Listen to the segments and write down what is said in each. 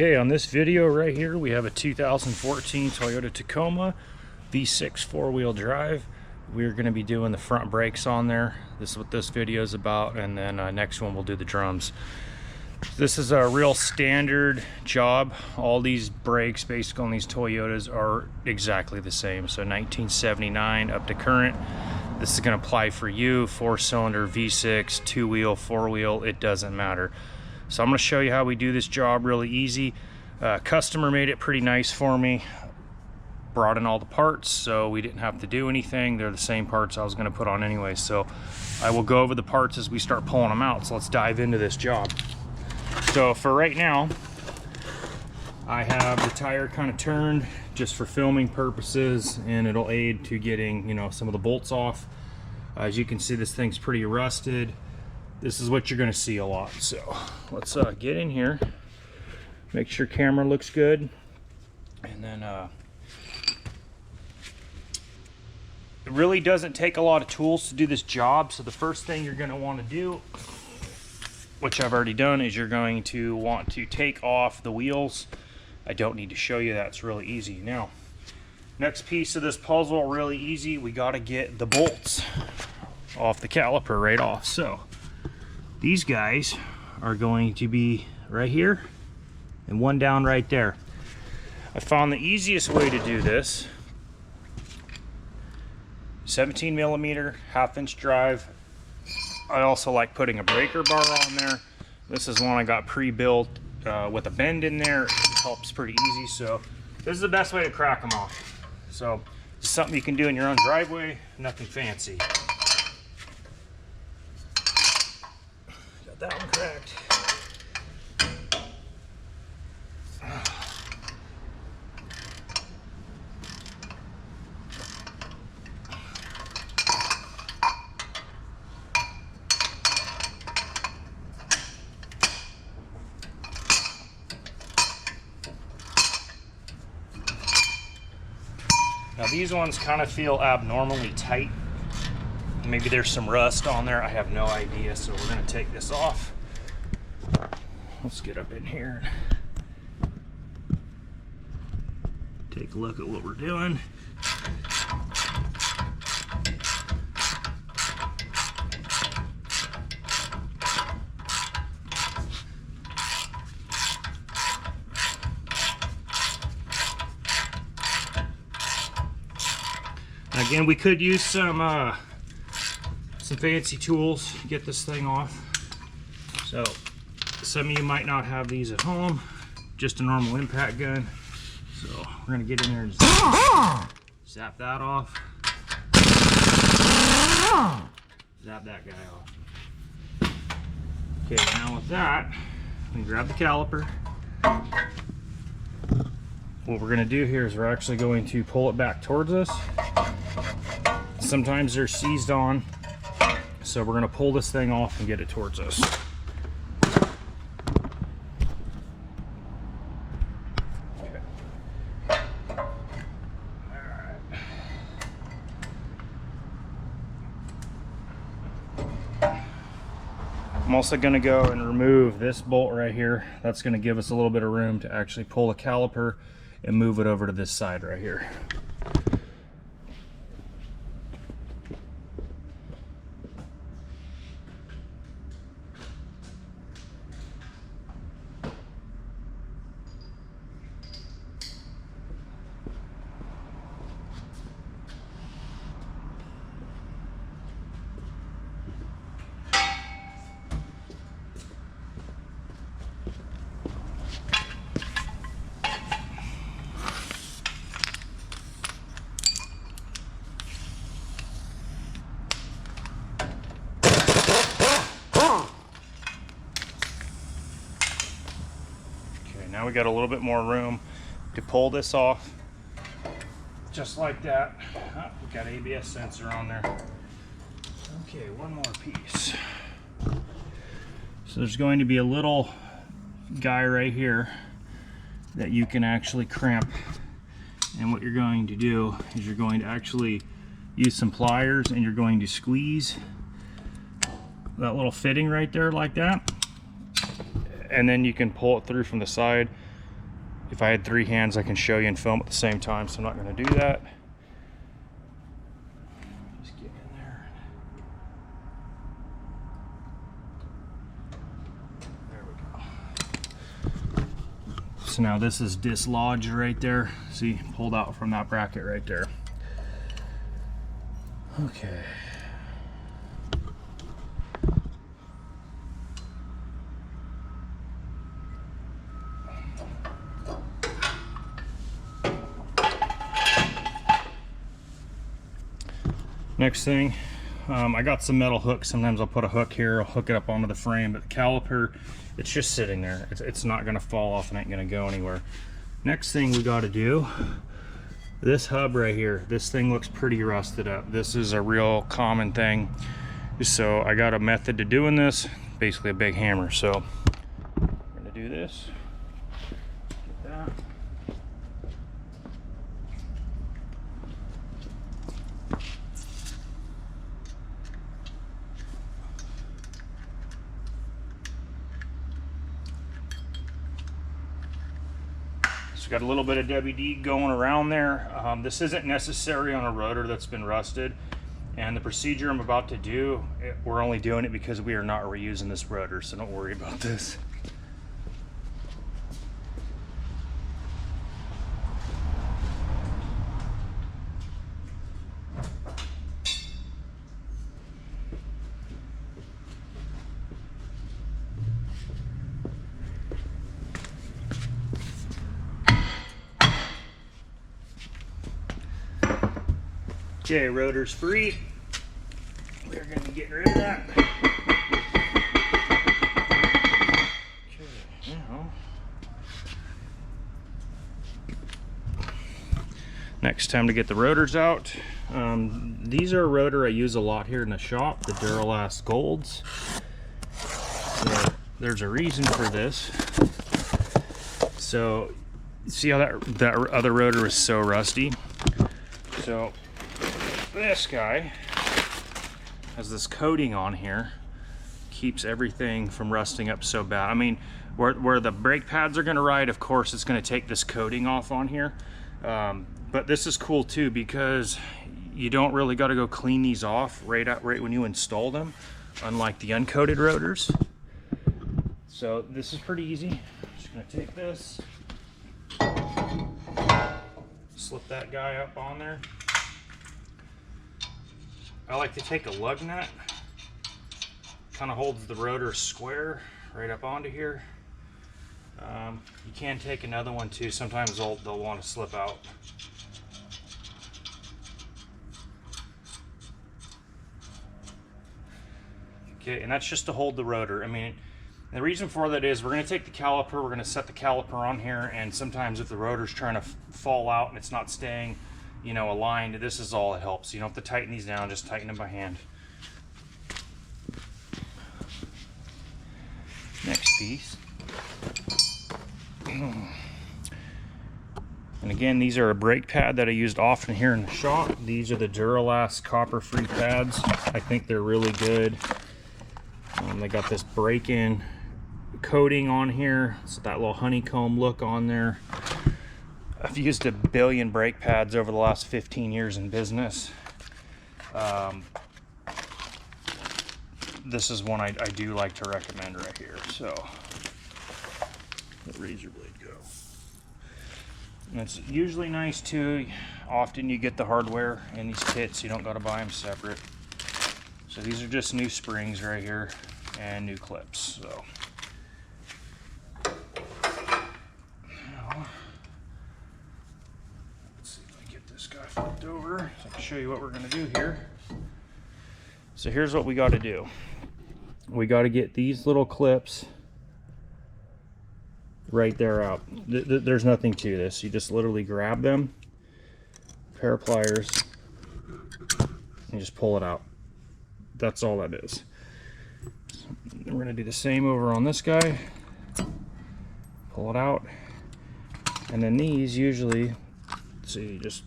Okay, on this video right here, we have a 2014 Toyota Tacoma V6 four-wheel drive. We're going to be doing the front brakes on there. This is what this video is about, and then next one we'll do the drums. This is a real standard job. All these brakes basically on these Toyotas are exactly the same. So 1979 up to current. This is going to apply for you, 4-cylinder, V6, 2-wheel, 4-wheel, it doesn't matter. So I'm going to show you how we do this job really easy. Customer made it pretty nice for me. Brought in all the parts, so we didn't have to do anything. They're the same parts I was going to put on anyway. So I will go over the parts as we start pulling them out. So let's dive into this job. So for right now, I have the tire kind of turned just for filming purposes, and it'll aid to getting, you know, some of the bolts off. As you can see, this thing's pretty rusted. This is what you're going to see a lot. So let's get in here, make sure camera looks good, and then it really doesn't take a lot of tools to do this job. So the first thing you're going to want to do, which I've already done, is you're going to want to take off the wheels. I don't need to show you that, it's really easy. Now, next piece of this puzzle, really easy, we got to get the bolts off the caliper right off. So these guys are going to be right here and one down right there. I found the easiest way to do this, 17mm, 1/2-inch drive. I also like putting a breaker bar on there. This is one I got pre-built with a bend in there. It helps pretty easy. So this is the best way to crack them off. So it's something you can do in your own driveway, nothing fancy. Got that one cracked. Now these ones kind of feel abnormally tight. Maybe there's some rust on there, I have no idea. So we're going to take this off. Let's get up in here and take a look at what we're doing. Again, we could use some fancy tools to get this thing off. So some of you might not have these at home, just a normal impact gun. So we're gonna get in there and zap that off. Zap that guy off. Okay, now with that, we grab the caliper. What we're gonna do here is we're actually going to pull it back towards us. Sometimes they're seized on, so we're going to pull this thing off and get it towards us. Okay. Alright. I'm also going to go and remove this bolt right here. That's going to give us a little bit of room to actually pull the caliper and move it over to this side right here. Now we got a little bit more room to pull this off, just like that. Oh, we got ABS sensor on there. Okay, one more piece. So there's going to be a little guy right here that you can actually crimp. And what you're going to do is you're going to actually use some pliers and you're going to squeeze that little fitting right there like that, and then you can pull it through from the side. If I had 3 hands, I can show you and film at the same time, so I'm not going to do that. Just get in there. There we go. So now this is dislodged right there. See, pulled out from that bracket right there. Okay. Next thing, I got some metal hooks. Sometimes I'll put a hook here, I'll hook it up onto the frame, but the caliper, it's just sitting there. It's not gonna fall off and ain't gonna go anywhere. Next thing we gotta do, this hub right here, this thing looks pretty rusted up. This is a real common thing. So I got a method to doing this, basically a big hammer. So I'm gonna do this, get that. Got a little bit of WD going around there. This isn't necessary on a rotor that's been rusted, and the procedure I'm about to do, we're only doing it because we are not reusing this rotor, so don't worry about this. Okay, rotor's free. We're going to be getting rid of that. Okay, now. Next time to get the rotors out. These are a rotor I use a lot here in the shop, the Duralast Golds. So there's a reason for this. So, see how that other rotor is so rusty? So, this guy has this coating on here, keeps everything from rusting up so bad. I mean, where the brake pads are going to ride, of course it's going to take this coating off on here, but this is cool too because you don't really got to go clean these off right when you install them, unlike the uncoated rotors. So this is pretty easy. Just going to take this, slip that guy up on there. I like to take a lug nut, kind of holds the rotor square right up onto here. You can take another one too. Sometimes they'll want to slip out. Okay, and that's just to hold the rotor. I mean, the reason for that is we're going to take the caliper, we're going to set the caliper on here, and sometimes if the rotor's trying to fall out and it's not staying, you know, aligned, this is all it helps. You don't have to tighten these down, just tighten them by hand. Next piece. And again, these are a brake pad that I used often here in the shop. These are the Duralast copper-free pads. I think they're really good. They got this break-in coating on here. It's that little honeycomb look on there. I've used a billion brake pads over the last 15 years in business. This is one I do like to recommend right here. So, let the razor blade go. And it's usually nice too. Often you get the hardware in these kits. You don't got to buy them separate. So these are just new springs right here and new clips. So. Flipped over so I can show you what we're going to do here. So here's what we got to do. We got to get these little clips right there out. There's nothing to this. You just literally grab them, pair of pliers, and just pull it out. That's all that is. So we're going to do the same over on this guy. Pull it out. And then these usually, see, just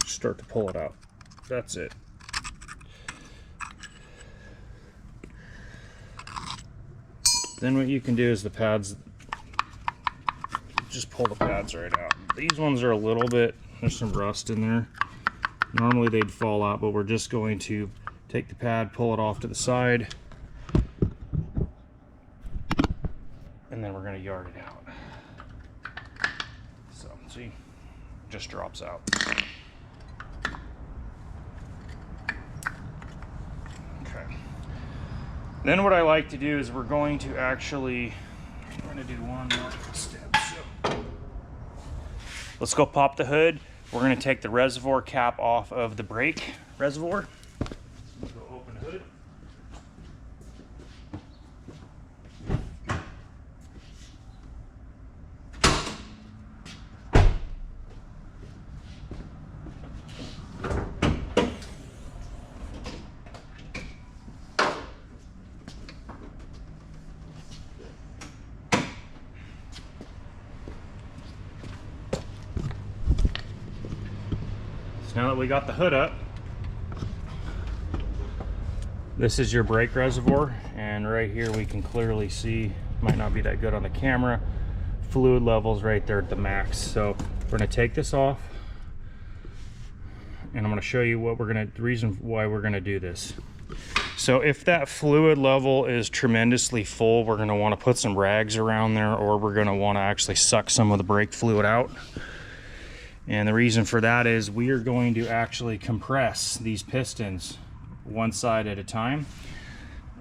start to pull it out. That's it. Then what you can do is the pads, just pull the pads right out. These ones are a little bit, there's some rust in there. Normally they'd fall out, but we're just going to take the pad, pull it off to the side, and then we're going to yard it out. So, see, it just drops out. Okay. Then what I like to do is we're going to do one more step. So, let's go pop the hood. We're going to take the reservoir cap off of the brake reservoir. We'll go open the hood. Now that we got the hood up, this is your brake reservoir, and right here we can clearly see, might not be that good on the camera, fluid levels right there at the max. So we're going to take this off, and I'm going to show you the reason why we're going to do this. So if that fluid level is tremendously full, we're going to want to put some rags around there, or we're going to want to actually suck some of the brake fluid out. And the reason for that is we are going to actually compress these pistons one side at a time.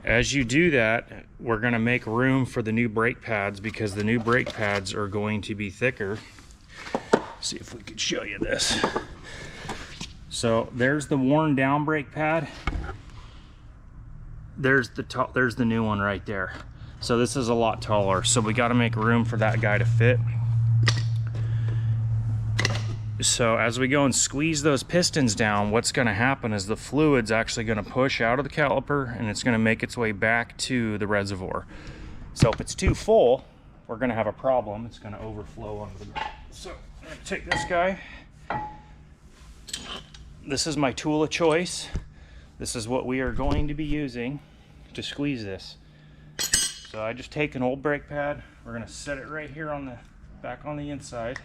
As you do that, we're going to make room for the new brake pads, because the new brake pads are going to be thicker. Let's see if we could show you this. So there's the worn down brake pad. There's the new one right there. So this is a lot taller. So we got to make room for that guy to fit. So as we go and squeeze those pistons down, what's going to happen is the fluid's actually going to push out of the caliper, and it's going to make its way back to the reservoir. So if it's too full, we're going to have a problem. It's going to overflow onto the ground. So I'm going to take this guy. This is my tool of choice. This is what we are going to be using to squeeze this. So I just take an old brake pad. We're going to set it right here on the back on the inside.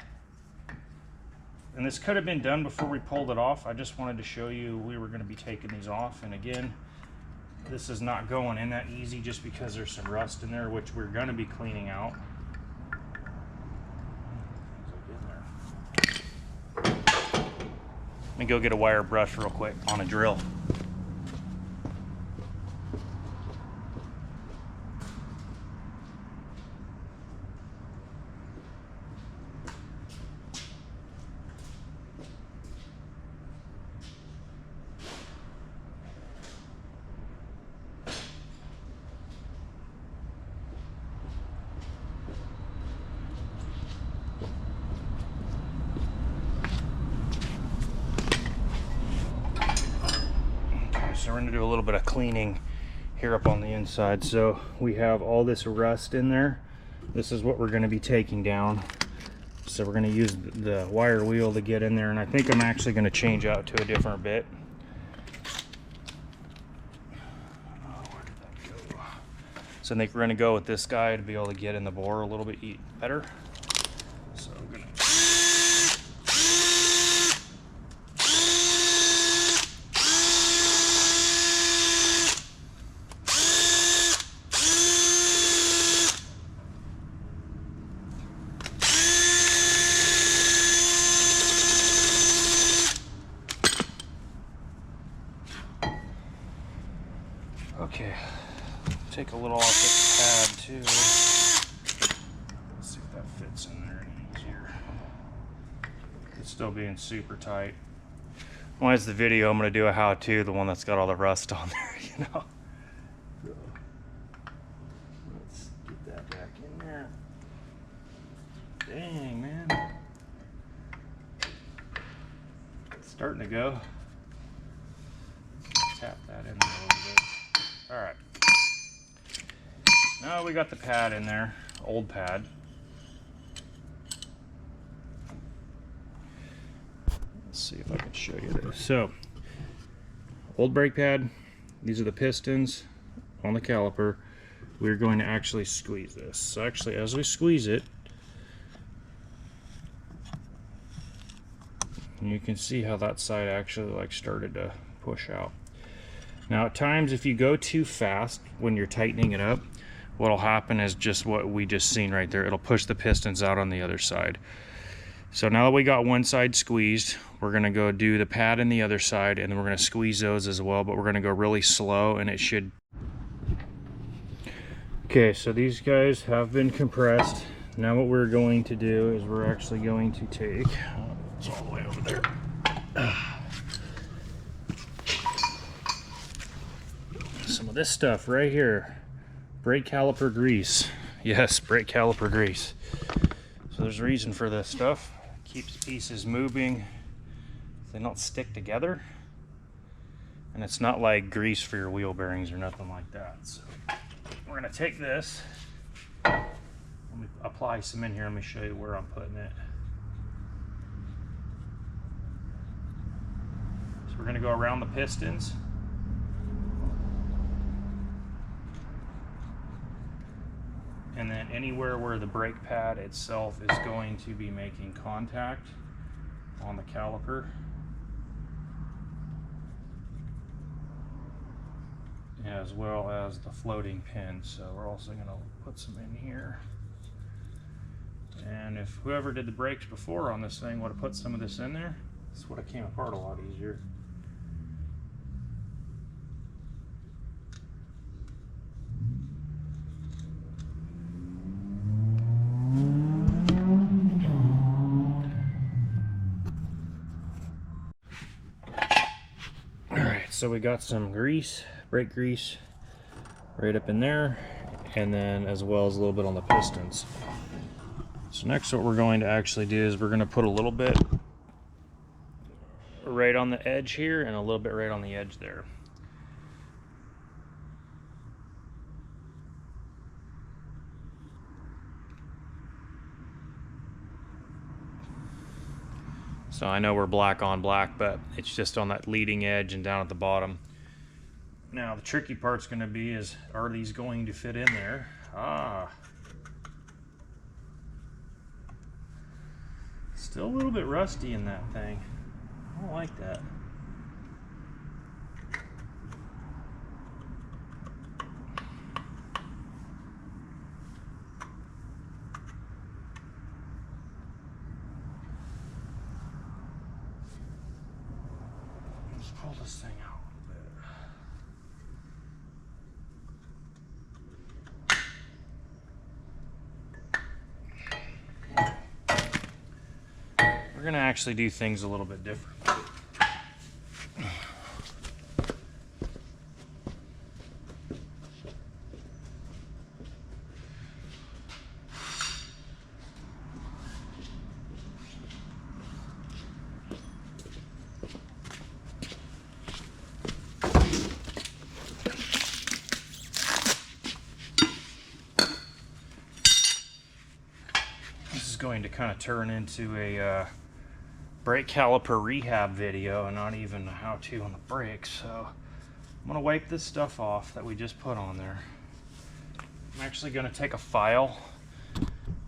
And this could have been done before we pulled it off. I just wanted to show you we were going to be taking these off. And again, this is not going in that easy just because there's some rust in there, which we're going to be cleaning out. Let me go get a wire brush real quick on a drill. So we're going to do a little bit of cleaning here up on the inside. So we have all this rust in there. This is what we're going to be taking down. So we're going to use the wire wheel to get in there, and I think I'm actually going to change out to a different bit. Oh, where did that go? So I think we're going to go with this guy to be able to get in the bore a little bit better. So I'm going to okay, take a little off this pad too. Let's see if that fits in there any easier. It's still being super tight. When it's the video, I'm going to do a how-to, the one that's got all the rust on there, you know. So, let's get that back in there. Dang, man. It's starting to go. Tap that in there a little bit. All right. Now we got the pad in there, old pad. Let's see if I can show you this. So, old brake pad. These are the pistons on the caliper. We're going to actually squeeze this. So actually, as we squeeze it, And you can see how that side actually like started to push out. Now at times if you go too fast when you're tightening it up, what'll happen is just what we just seen right there. It'll push the pistons out on the other side. So now that we got one side squeezed, we're gonna go do the pad in the other side, and then we're gonna squeeze those as well, but we're gonna go really slow, and it should. Okay, so these guys have been compressed. Now what we're going to do is we're actually going to take, it's all the way over there. Some of this stuff right here, brake caliper grease. Yes, brake caliper grease. So there's a reason for this stuff. Keeps pieces moving. They don't stick together. And it's not like grease for your wheel bearings or nothing like that. So we're gonna take this. Let me apply some in here. Let me show you where I'm putting it. So we're gonna go around the pistons. And then anywhere where the brake pad itself is going to be making contact on the caliper. As well as the floating pins. So we're also going to put some in here. And if whoever did the brakes before on this thing would have put some of this in there, this would have came apart a lot easier. So we got some grease, brake grease, right up in there, and then as well as a little bit on the pistons. So next what we're going to actually do is we're going to put a little bit right on the edge here and a little bit right on the edge there. So I know we're black on black, but it's just on that leading edge and down at the bottom. Now the tricky part's going to be is, are these going to fit in there? Still a little bit rusty in that thing. I don't like that. Pull this thing out a little bit. We're going to actually do things a little bit different. Going to kind of turn into a brake caliper rehab video and not even a how-to on the brakes. So I'm going to wipe this stuff off that we just put on there. I'm actually going to take a file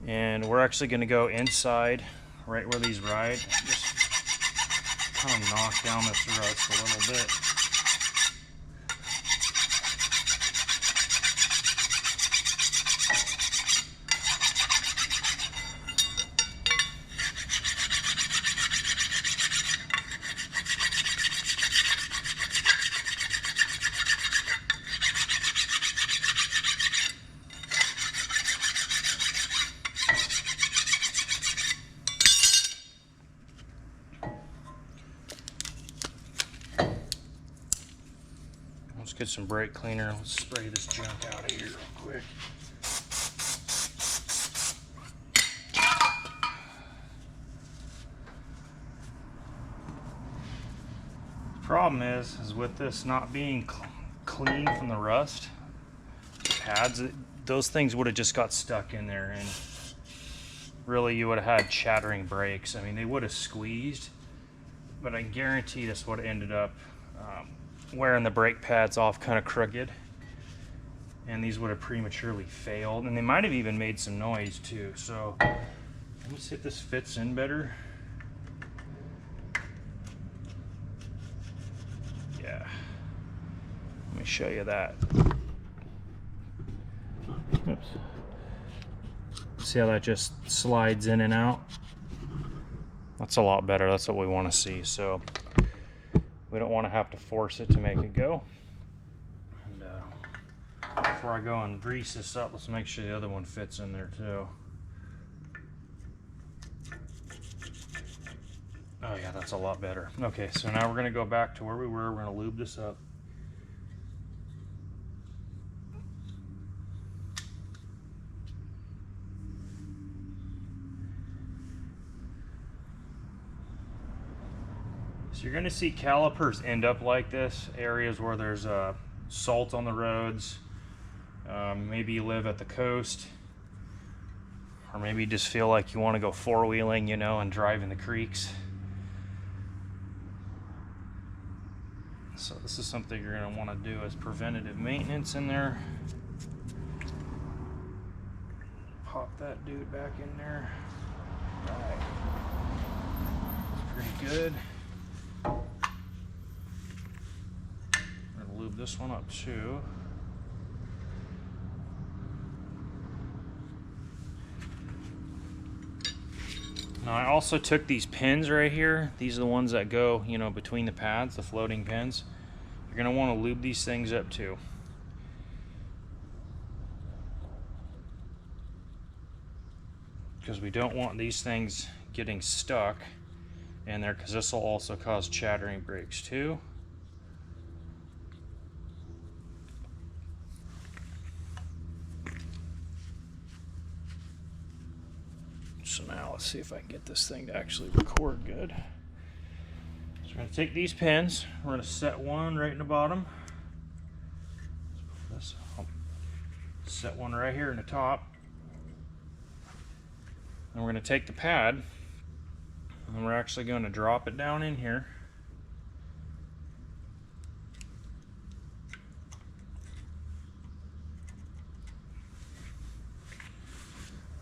and we're actually going to go inside right where these ride. Just kind of knock down this rust a little bit. Let's get some brake cleaner. Let's spray this junk out of here real quick. The problem is with this not being clean from the rust, the pads, those things would have just got stuck in there, and really you would have had chattering brakes. I mean, they would have squeezed, but I guarantee this would have ended up wearing the brake pads off kind of crooked, and these would have prematurely failed, and they might have even made some noise too. So let me see if this fits in better. show you that. Oops. See how that just slides in and out? That's a lot better. That's what we want to see. So we don't want to have to force it to make it go. And before I go and grease this up, let's make sure the other one fits in there too. Oh yeah, that's a lot better. Okay, so now we're going to go back to where we were. We're going to lube this up. So you're going to see calipers end up like this, areas where there's salt on the roads. Maybe you live at the coast, or maybe you just feel like you want to go four-wheeling, you know, and drive in the creeks. So this is something you're going to want to do as preventative maintenance in there. Pop that dude back in there. All right. That's pretty good. We're going to lube this one up too. Now I also took these pins right here. These are the ones that go, you know, between the pads, the floating pins. You're going to want to lube these things up too. Because we don't want these things getting stuck in there, because this will also cause chattering brakes too. So now let's see if I can get this thing to actually record good. So we're going to take these pins, we're going to set one right in the bottom. Let's put this, set one right here in the top. And we're going to take the pad and we're actually going to drop it down in here.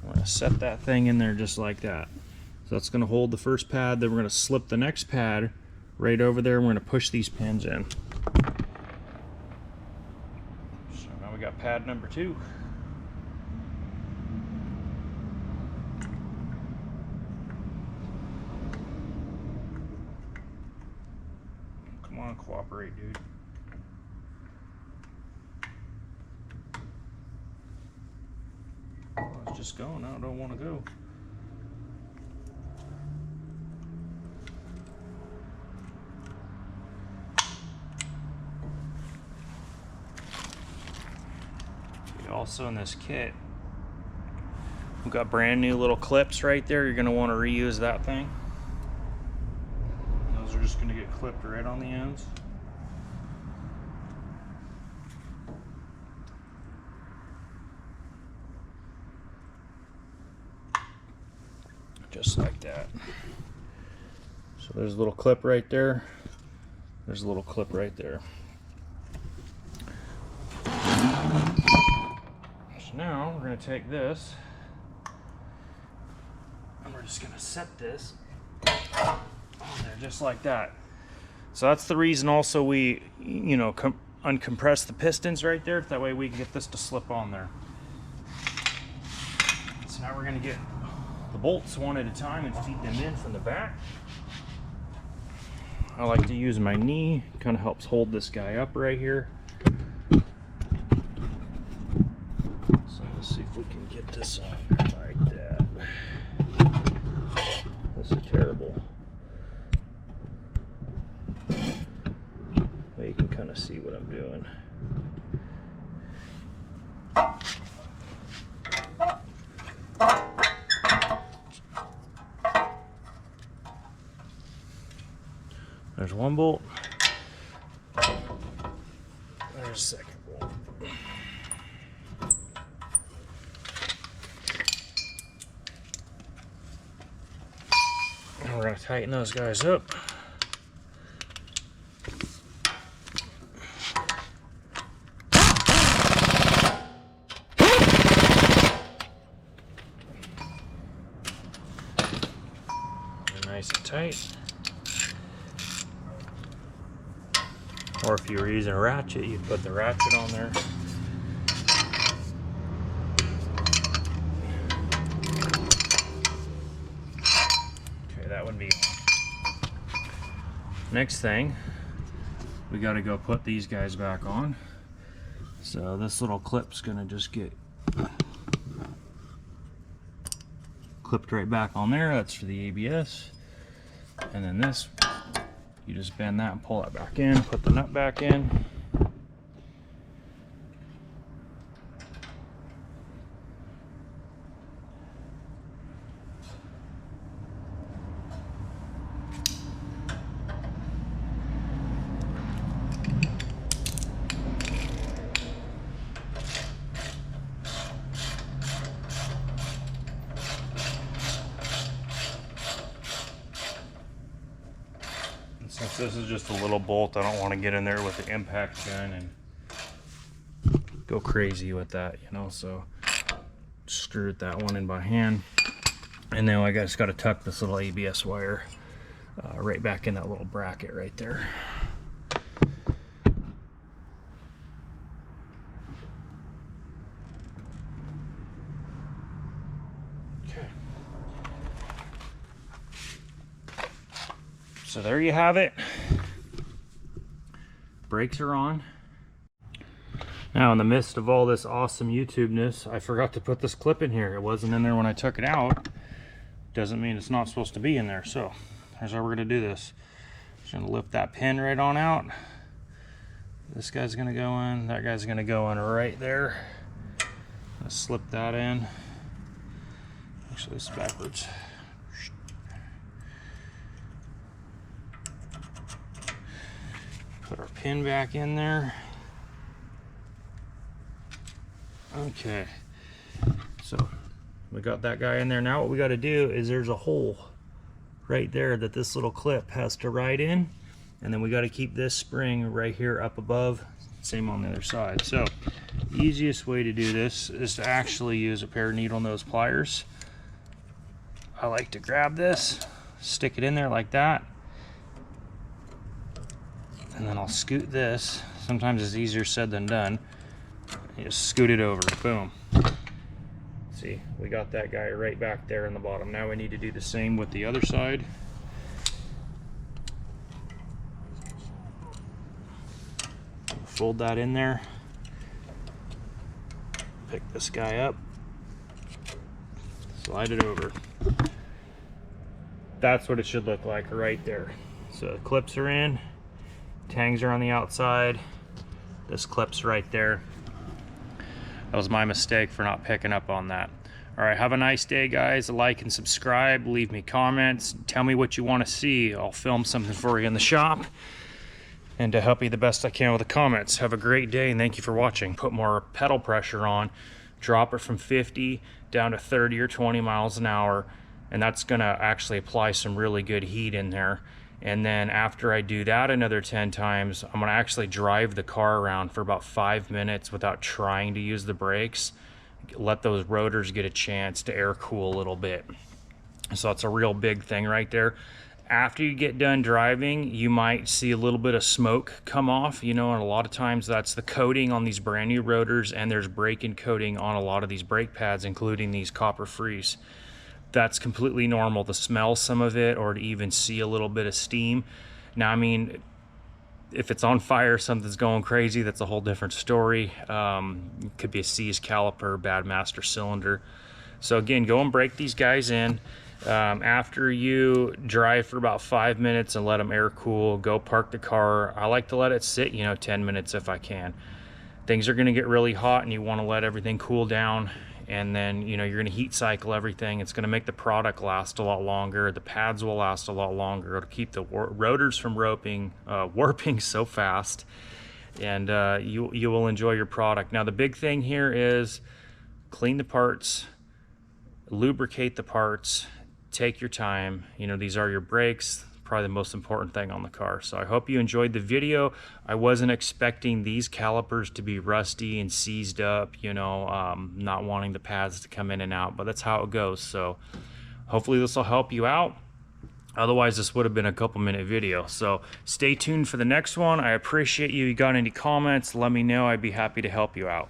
I'm going to set that thing in there just like that. So that's going to hold the first pad, then we're going to slip the next pad right over there and we're going to push these pins in. So now we got pad number 2. Come on, cooperate, dude. Oh, it's just going. I don't want to go. Also in this kit, we've got brand new little clips right there. You're going to want to reuse that thing. Those are just going to get clipped right on the ends. Just like that. So there's a little clip right there. There's a little clip right there. So now we're going to take this and we're just going to set this on there just like that. So that's the reason also we, you know, uncompress the pistons right there. That way we can get this to slip on there. So now we're going to get the bolts one at a time and feed them in from the back. I like to use my knee, kind of helps hold this guy up right here. So let's see if we can get this on there like that. This is terrible. But you can kind of see what I'm doing. There's one bolt. There's a second bolt. And we're going to tighten those guys up. Nice and tight. Or if you were using a ratchet, you'd put the ratchet on there. Okay, that would be on. Next thing, we got to go put these guys back on. So this little clip's gonna just get clipped right back on there. That's for the ABS. And then this, you just bend that and pull that back in, put the nut back in. Since this is just a little bolt, I don't want to get in there with the impact gun and go crazy with that, you know, so screw that one in by hand. And then I just got to tuck this little ABS wire right back in that little bracket right there. So there you have it. Brakes are on. Now in the midst of all this awesome YouTube-ness, I forgot to put this clip in here. It wasn't in there when I took it out. Doesn't mean it's not supposed to be in there. So here's how we're gonna do this. Just gonna lift that pin right on out. This guy's gonna go in, that guy's gonna go in right there. Let's slip that in. Actually, it's backwards. Put our pin back in there. Okay, so we got that guy in there. Now what we got to do is there's a hole right there that this little clip has to ride in, and then we got to keep this spring right here up above. Same on the other side. So easiest way to do this is to actually use a pair of needle nose pliers. I like to grab this, stick it in there like that, and then I'll scoot this. Sometimes it's easier said than done. You just scoot it over, boom. See, we got that guy right back there in the bottom. Now we need to do the same with the other side. Fold that in there. Pick this guy up. Slide it over. That's what it should look like right there. So the clips are in. Tangs are on the outside. This clip's right there. That was my mistake for not picking up on that. All right, have a nice day, guys. Like and subscribe. Leave me comments. Tell me what you want to see. I'll film something for you in the shop and to help you the best I can with the comments. Have a great day and thank you for watching. Put more pedal pressure on. Drop it from 50 down to 30 or 20 miles an hour, and that's gonna actually apply some really good heat in there. And then after I do that another 10 times, I'm gonna actually drive the car around for about 5 minutes without trying to use the brakes. Let those rotors get a chance to air cool a little bit. So that's a real big thing right there. After you get done driving, you might see a little bit of smoke come off, you know, and a lot of times that's the coating on these brand new rotors, and there's brake-in coating on a lot of these brake pads, including these copper frees. That's completely normal to smell some of it or to even see a little bit of steam. Now, I mean, if it's on fire, something's going crazy, that's a whole different story. It could be a seized caliper, bad master cylinder. So again, go and break these guys in. After you drive for about 5 minutes and let them air cool, go park the car. I like to let it sit, you know, 10 minutes if I can. Things are gonna get really hot and you wanna let everything cool down, and then, you know, you're gonna heat cycle everything. It's gonna make the product last a lot longer. The pads will last a lot longer. It'll keep the rotors from warping so fast, and you will enjoy your product. Now, the big thing here is clean the parts, lubricate the parts, take your time. You know, these are your brakes, probably the most important thing on the car. So I hope you enjoyed the video. I wasn't expecting these calipers to be rusty and seized up, you know, not wanting the pads to come in and out, but that's how it goes. So hopefully this will help you out. Otherwise, this would have been a couple-minute video. So stay tuned for the next one. I appreciate you. You got any comments, let me know. I'd be happy to help you out.